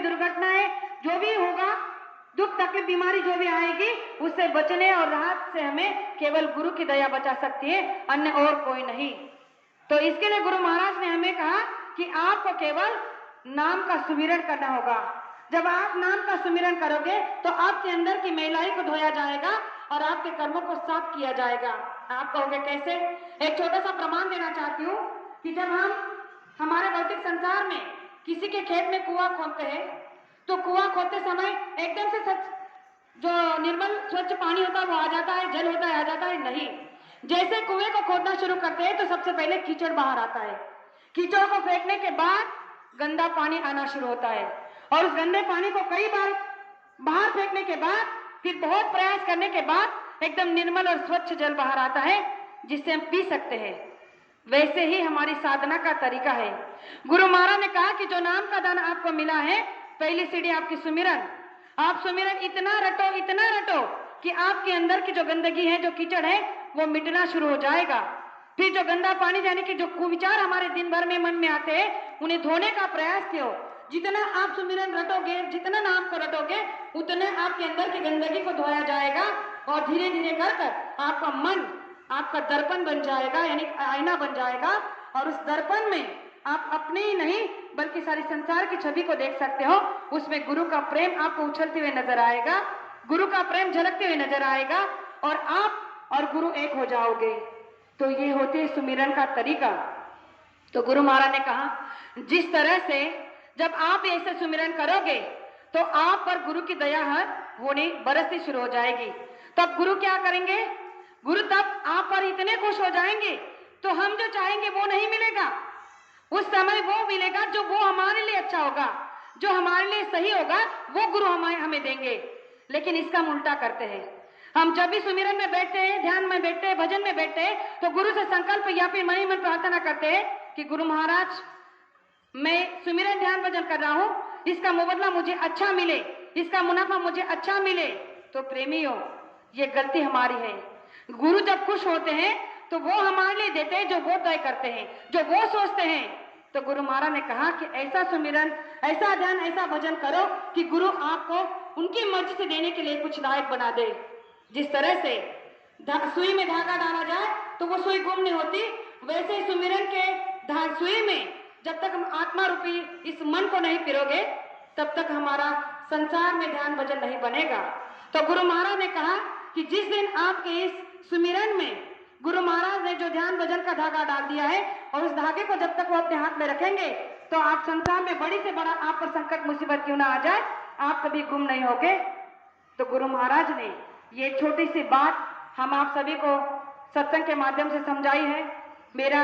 दुर्घटनाएं जो भी होगा, दुख तकलीफ बीमारी जो भी आएगी, उससे बचने और राहत से हमें केवल गुरु की दया बचा सकती है, अन्य और कोई नहीं। तो इसके लिए गुरु महाराज ने हमें कहा कि आपको केवल नाम का सुमिरन करना होगा। जब आप नाम का सुमिरन करोगे तो आपके अंदर की मैलाई को धोया जाएगा और आपके कर्मों को साफ किया जाएगा। आप कहोगे कैसे? एक छोटा सा प्रमाण देना चाहती हूँ कि जब हम हमारे भौतिक संसार में किसी के खेत में कुआं खोदते हैं, तो कुआं खोदते समय एकदम से जो निर्मल स्वच्छ पानी होता है वो आ जाता है, जल होता है आ जाता है? नहीं। जैसे कुएं को खोदना शुरू करते हैं तो सबसे पहले कीचड़ बाहर आता है। कीचड़ को फेंकने के बाद गंदा पानी आना शुरू होता है और उस गंदे पानी को कई बार बाहर फेंकने के बाद, फिर बहुत प्रयास करने के बाद एकदम निर्मल और स्वच्छ जल बाहर आता है जिससे हम पी सकते हैं। वैसे ही हमारी साधना का तरीका है। गुरु महाराज ने कहा कि जो नाम का दान आपको मिला है, पहली सीढ़ी आपकी सुमिरन। आप सुमिरन इतना रटो कि आपके अंदर की जो गंदगी है, जो कीचड़ है, वो मिटना शुरू हो जाएगा। फिर जो गंदा पानी यानी कि जो कुविचार हमारे दिन भर में मन में आते हैं, उन्हें धोने का प्रयास करो। जितना आप सुमिरन रटोगे, जितना नाम को रटोगे, उतने आपके अंदर की गंदगी को धोया जाएगा और धीरे धीरे कर आपका मन आपका दर्पण बन जाएगा, यानी आईना बन जाएगा। और उस दर्पण में आप अपने ही नहीं बल्कि सारी संसार की छवि को देख सकते हो। उसमें गुरु का प्रेम आपको उछलते हुए नजर आएगा, गुरु का प्रेम झलकते हुए नजर आएगा और आप और गुरु एक हो जाओगे। तो ये होती है सुमिरन का तरीका। तो गुरु महाराज ने कहा जिस तरह से जब आप ऐसे सुमिरन करोगे तो आप पर गुरु की दया होनी बरसनी शुरू हो जाएगी। तब गुरु क्या करेंगे? गुरु तब आप पर इतने खुश हो जाएंगे तो हम जो चाहेंगे वो नहीं मिलेगा। उस समय वो मिलेगा जो वो हमारे लिए अच्छा होगा, जो हमारे लिए सही होगा, वो गुरु हमें देंगे। लेकिन इसका हम उल्टा करते हैं। हम जब भी सुमिरन में बैठते हैं, ध्यान में बैठते हैं, भजन में बैठते हैं, तो गुरु से संकल्प या फिर मन ही मन प्रार्थना करते हैं कि गुरु महाराज, मैं सुमिरन ध्यान भजन कर रहा हूं, इसका मुबदला मुझे अच्छा मिले, इसका मुनाफा मुझे अच्छा मिले। तो प्रेमियों, ये गलती हमारी है। गुरु जब खुश होते हैं तो वो हमारे लिए देते हैं जो वो तय करते हैं, जो वो सोचते हैं। तो गुरु महाराज ने कहा कि ऐसा सुमिरन, ऐसा ध्यान, ऐसा भजन करो कि गुरु आपको उनकी मर्जी से देने के लिए कुछ लायक बना दे। जिस तरह से सुई में धागा डाला जाए तो वो सुई गुम नहीं होती, वैसे ही सुमिरन के सुई में जब तक हम आत्मा रूपी इस मन को नहीं पिरोगे, तब तक हमारा संसार में ध्यान भजन नहीं बनेगा। तो गुरु महाराज ने कहा कि जिस दिन आपके इस सुमिरन में गुरु महाराज ने जो ध्यान भजन का धागा डाल दिया है और उस धागे को जब तक वो अपने हाथ में रखेंगे, तो आप संसार में बड़ी से बड़ा आप पर संकट मुसीबत क्यों ना आ जाए, आप कभी गुम नहीं होगे। तो गुरु महाराज ने ये छोटी सी बात हम आप सभी को सत्संग के माध्यम से समझाई है। मेरा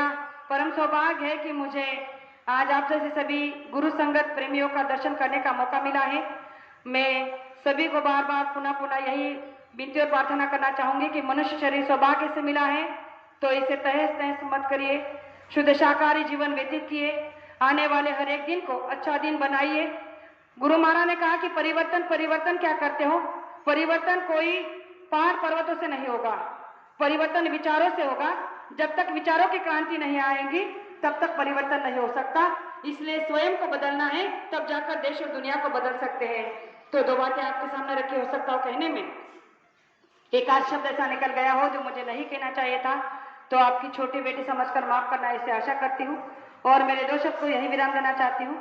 परम सौभाग्य है कि मुझे आज आप जैसे सभी गुरु संगत प्रेमियों का दर्शन करने का मौका मिला है। मैं सभी को बार बार पुनः यही विनती और प्रार्थना करना चाहूंगी कि मनुष्य शरीर सौभाग्य से मिला है तो इसे तहस नहस मत करिए, शुद्ध शाकाहारी जीवन व्यतीत किए, आने वाले हर एक दिन को अच्छा दिन बनाइए। गुरु महाराज ने कहा कि परिवर्तन क्या करते हो? परिवर्तन कोई पहाड़ पर्वतों से नहीं होगा, परिवर्तन विचारों से होगा। जब तक विचारों की क्रांति नहीं आएगी तब तक परिवर्तन नहीं हो सकता। इसलिए स्वयं को बदलना है, तब जाकर देश और दुनिया को बदल सकते हैं। तो दो बातें आपके सामने रखी, हो सकता हो कहने में एक आध शब्द ऐसा निकल गया हो जो मुझे नहीं कहना चाहिए था, तो आपकी छोटी बेटी समझकर माफ करना, इसे आशा करती हूँ। और मेरे दो शब्द को यही विराम देना चाहती हूँ,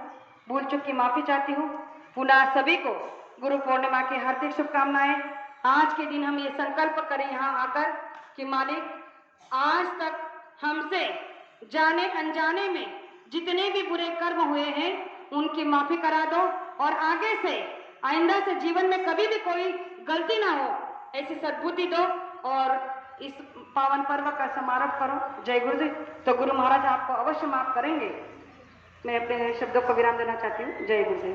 भूल चूक की माफी चाहती हूँ। पुनः सभी को गुरु पूर्णिमा की हार्दिक शुभकामनाएं। आज के दिन हम ये संकल्प करें यहाँ आकर कि मालिक, आज तक हमसे जाने अनजाने में जितने भी बुरे कर्म हुए हैं उनकी माफी करा दो और आगे से आइंदा से जीवन में कभी भी कोई गलती ना हो ऐसी सद्बुद्धि दो और इस पावन पर्व का समारोह करो। जय गुरु जी। तो गुरु महाराज आपको अवश्य माफ करेंगे। मैं अपने शब्दों को विराम देना चाहती हूँ। जय गुरु जी।